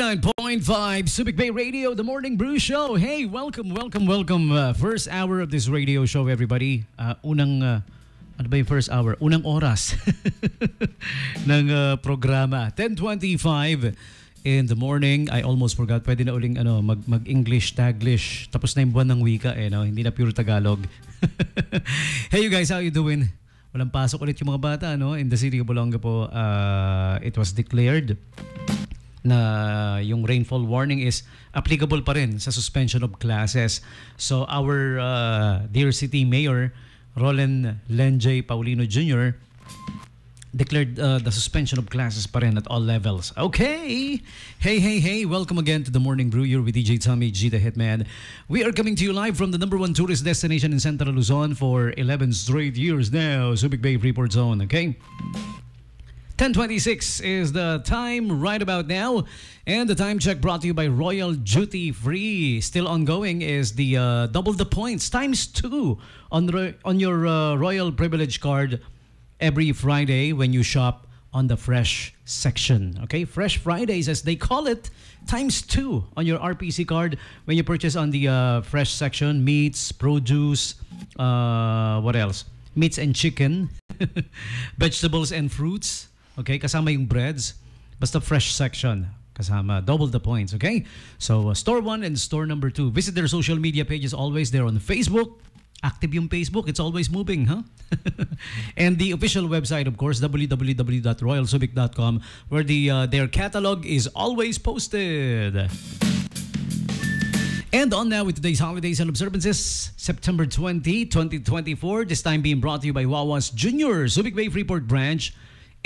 89.5 Subic Bay Radio, The Morning Brew Show. Hey, welcome. First hour of this radio show, everybody. Ano ba yung first hour? Unang oras ng programa. 10:25 in the morning. I almost forgot. Pwede na uling mag-English, Taglish. Tapos na yung buwan ng wika no? Hindi na pure Tagalog. Hey, you guys, how you doing? Walang pasok ulit yung mga bata, no? In the city of Olongapo, it was declared na yung rainfall warning is applicable pa rin sa suspension of classes. So our dear city mayor, Roland Lenjay Paulino Jr., declared the suspension of classes pa rin at all levels. Okay! Hey! Welcome again to the Morning Brew. You're with DJ Tommy G, the Hitman. We are coming to you live from the #1 tourist destination in Central Luzon for 11 straight years now, Subic Bay Freeport Zone. Okay? 10:26 is the time right about now. And the time check brought to you by Royal Duty Free. Still ongoing is the double the points ×2 on your Royal Privilege card every Friday when you shop on the Fresh section. Okay, Fresh Fridays as they call it, ×2 on your RPC card when you purchase on the Fresh section. Meats, produce, what else? Meats and chicken, vegetables and fruits. Okay, kasama yung breads. Basta Fresh section. Kasama. Double the points, okay? So, Store 1 and Store number 2. Visit their social media pages always. They're on Facebook. Active yung Facebook. It's always moving, huh? And the official website, of course, www.royalsubic.com, where their catalog is always posted. And on now with today's holidays and observances, September 20, 2024. This time being brought to you by Wawa's Junior, Subic Bay Freeport Branch,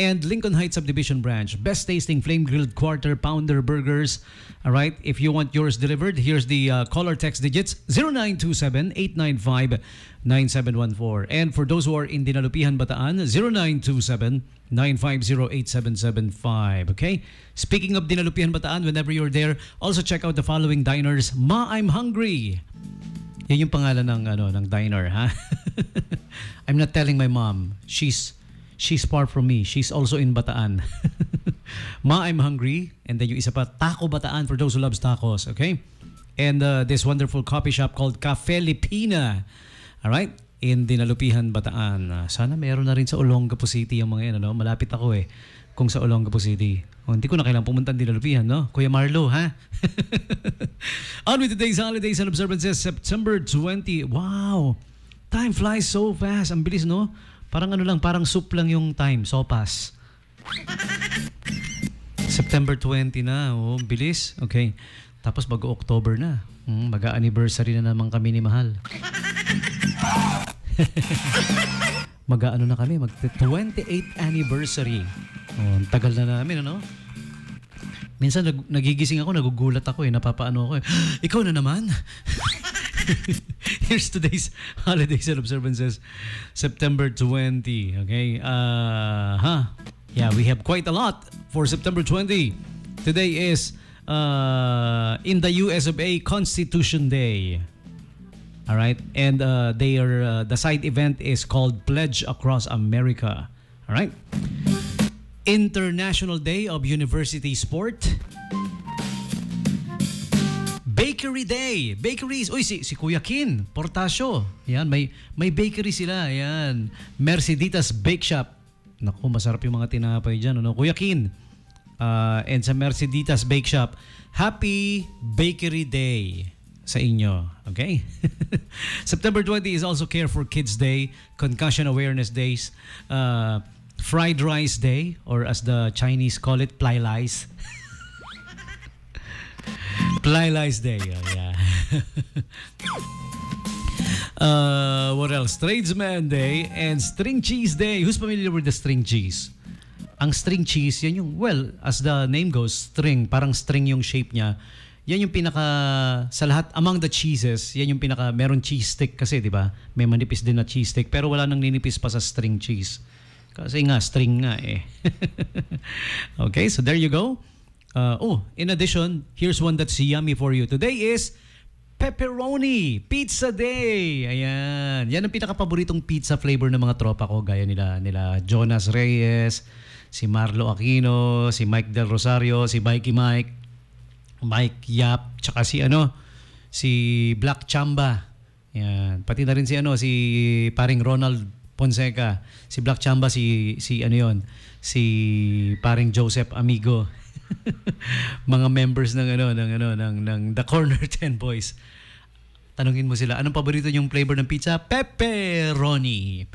and Lincoln Heights Subdivision Branch. Best tasting flame grilled quarter pounder burgers. All right. If you want yours delivered, here's the caller text digits 0927-895-9714. And for those who are in Dinalupihan, Bataan, 0927-950-8775. Okay. Speaking of Dinalupihan, Bataan, whenever you're there, also check out the following diners. Ma, I'm hungry. Yan yung pangalan ng diner, ha? I'm not telling my mom. She's far from me. She's also in Bataan. Ma, I'm hungry. And then yung isa pa, Taco Bataan for those who loves tacos. Okay? And this wonderful coffee shop called Cafe Lipina. Alright? In Dinalupihan, Bataan. Sana meron na rin sa Olongapo City yung mga yan. Ano? Malapit ako kung sa Olongapo City. Hindi ko na kailangang pumunta ng Dinalupihan, no? Kuya Marlo, ha? On with today's holidays and observances, September 20. Wow! Time flies so fast. Ang bilis, no? Parang parang soup lang yung time, sopas. September 20 na, bilis. Okay. Tapos mag-October na. Mag-anniversary na naman kami ni Mahal. Na kami, mag-28th anniversary. Tagal na namin, ano? Minsan nagigising ako, nagugulat ako napapaano ako Ikaw na naman? Here's today's holidays and observances, September 20. Okay, yeah, we have quite a lot for September 20. Today is in the US of A Constitution Day. All right, and the side event is called Pledge Across America. All right, International Day of University Sport. Bakery Day. Bakeries. Uy, si Kuya Kin, Portasio. Yan, may bakery sila. Yan. Merceditas Bake Shop. Naku, masarap yung mga tinapay dyan. Ano? Kuya Kin. And sa Merceditas Bake Shop, Happy Bakery Day sa inyo. Okay? September 20 is also Care for Kids Day, Concussion Awareness Days, Fried Rice Day, or as the Chinese call it, Plai Lice. Plai Lice Day. Yeah. What else? Tradesman Day and String Cheese Day. Who's familiar with the string cheese? Ang string cheese, yan yung, well, as the name goes, string. Parang string yung shape niya. Yan yung pinaka, sa lahat, among the cheeses, yan yung pinaka, meron cheese stick kasi, di ba? May manipis din na cheese stick, pero wala nang ninipis pa sa string cheese. Kasi nga, string nga Okay, so there you go. In addition, here's one that's yummy for you. Today is Pepperoni Pizza Day. Ayan. Yan ang pinaka-paboritong pizza flavor ng mga tropa ko. Gaya nila Jonas Reyes, si Marlo Aquino, si Mike Del Rosario, si Mikey Mike. Mike Yap, tsaka si si Black Chamba. Yan. Pati na rin si paring Ronald Fonseca, si Black Chamba, si si paring Joseph Amigo. Mga members ng The Corner 10 Boys. Tanungin mo sila, anong paborito niyong flavor ng pizza? Pepperoni.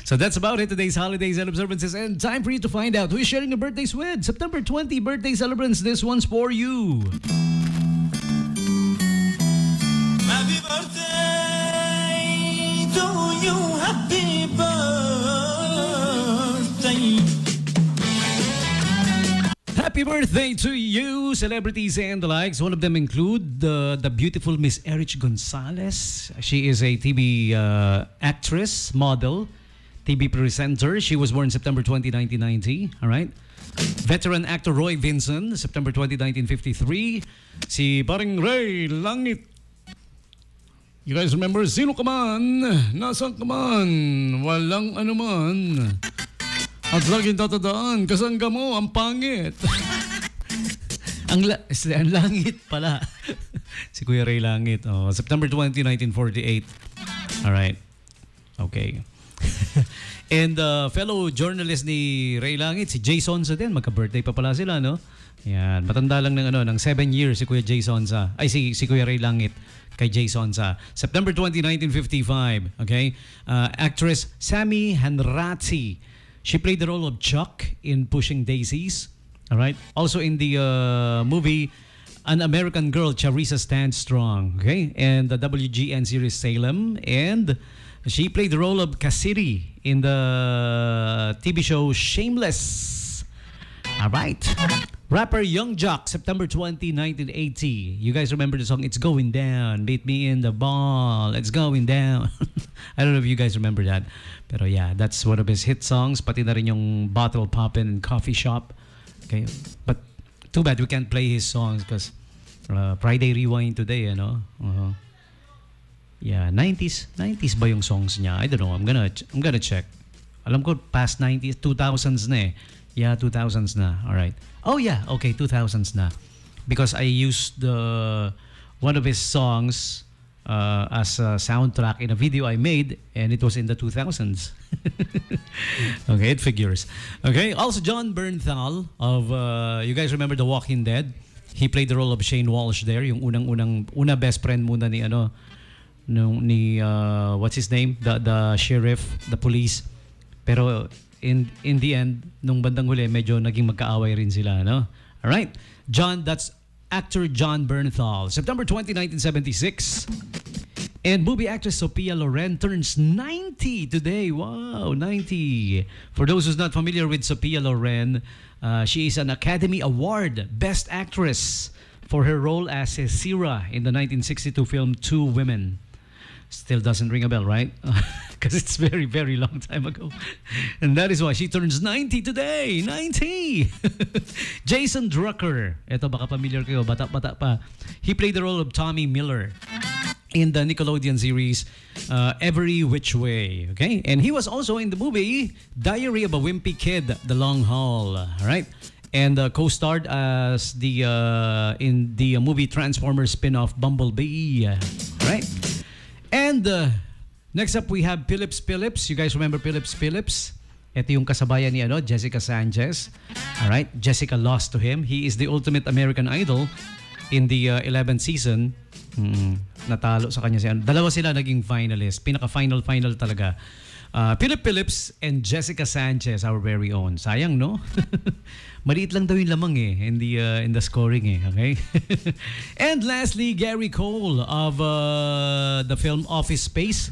So that's about it. Today's holidays and observances, and time for you to find out who is sharing your birthdays with. September 20 birthday celebrants. This one's for you. Happy birthday to you. Happy birthday. Happy birthday to you, celebrities and the likes. One of them include the beautiful Miss Erich Gonzalez. She is a TV actress, model, TV presenter. She was born September 20, 1990. All right. Veteran actor Roy Vinson, September 20, 1953. Si paring Ray Langit. You guys remember? Sino ka man? Nasaan ka man? Walang anuman. At laging tatandaan, kasangga mo, ang pangit. ang langit pala. Si Kuya Ray Langit. Oh, September 20, 1948. All right. Okay. And fellow journalist ni Ray Langit, si Jay Sonsa din. Magka-birthday pa pala sila, no? Yan. Matanda lang ng 7 years si Kuya Jay Sonsa. Ay, si Kuya Ray Langit kay Jay Sonsa. September 20, 1955. Okay? Actress Sammy Hanratty. She played the role of Chuck in Pushing Daisies. All right? Also in the movie An American Girl, Charissa Stands Strong. Okay? And the WGN series Salem. And she played the role of Cassidy in the TV show Shameless. All right. Rapper Young Jock, September 20, 1980. You guys remember the song It's Going Down, Beat Me in the Ball, It's Going Down. I don't know if you guys remember that. Pero yeah, that's one of his hit songs. Pati na rin yung Bottle Poppin' and Coffee Shop. Okay. But too bad we can't play his songs because Friday Rewind today, Yeah, 90s ba yung songs niya? I don't know. I'm gonna check. Alam ko past 90s, 2000s na eh. Yeah, 2000s na. All right. Oh yeah, okay, 2000s na. Because I used one of his songs as a soundtrack in a video I made, and it was in the 2000s. Okay, it figures. Okay, also John Bernthal of you guys remember The Walking Dead? He played the role of Shane Walsh there, yung una best friend muna ni what's his name? The sheriff, the police. Pero in the end, nung bandang huli, medyo naging magkaaway rin sila, no? All right. That's actor John Bernthal. September 20, 1976. And movie actress Sophia Loren turns 90 today. Wow, 90. For those who's not familiar with Sophia Loren, she is an Academy Award Best Actress for her role as Sira in the 1962 film Two Women. Still doesn't ring a bell, right? Because it's very, very long time ago. And that is why she turns 90 today. 90! Jason Drucker. Ito, baka familiar kayo. Bata-bata pa. He played the role of Tommy Miller in the Nickelodeon series Every Which Way. Okay? And he was also in the movie Diary of a Wimpy Kid, The Long Haul. Alright? And co-starred as in the movie Transformers spin-off Bumblebee. Right? And next up, we have Phillips. You guys remember Phillips? Ito yung kasabayan ni Jessica Sanchez. All right, Jessica lost to him. He is the ultimate American Idol in the 11th season. Natalo sa kanya siya. Dalawa sila naging finalist. Pinaka-final talaga. Phillips and Jessica Sanchez, our very own. Sayang, no? Maliit lang daw yung lamang in the scoring okay? And lastly, Gary Cole of the film Office Space.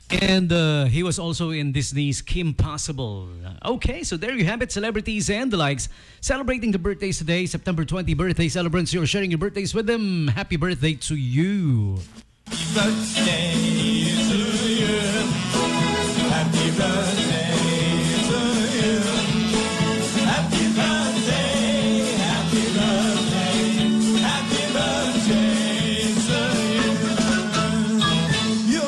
And he was also in Disney's Kim Possible. Okay, so there you have it, celebrities and the likes celebrating the birthdays today, September 20 birthday celebrants. You're sharing your birthdays with them. Happy birthday to you. Happy birthday to you. Happy birthday to you. Happy birthday, happy birthday, happy birthday to you.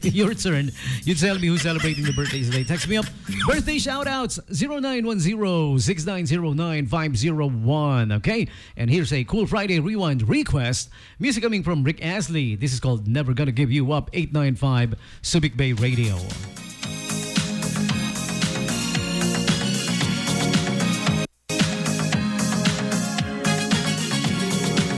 Your turn. You tell me who's celebrating the birthdays today. Text me up. Birthday shoutouts 0910-6909-501. Okay? And here's a Cool Friday Rewind request. Music coming from Rick Astley. This is called Never Gonna Give You Up, 895 Subic Bay Radio.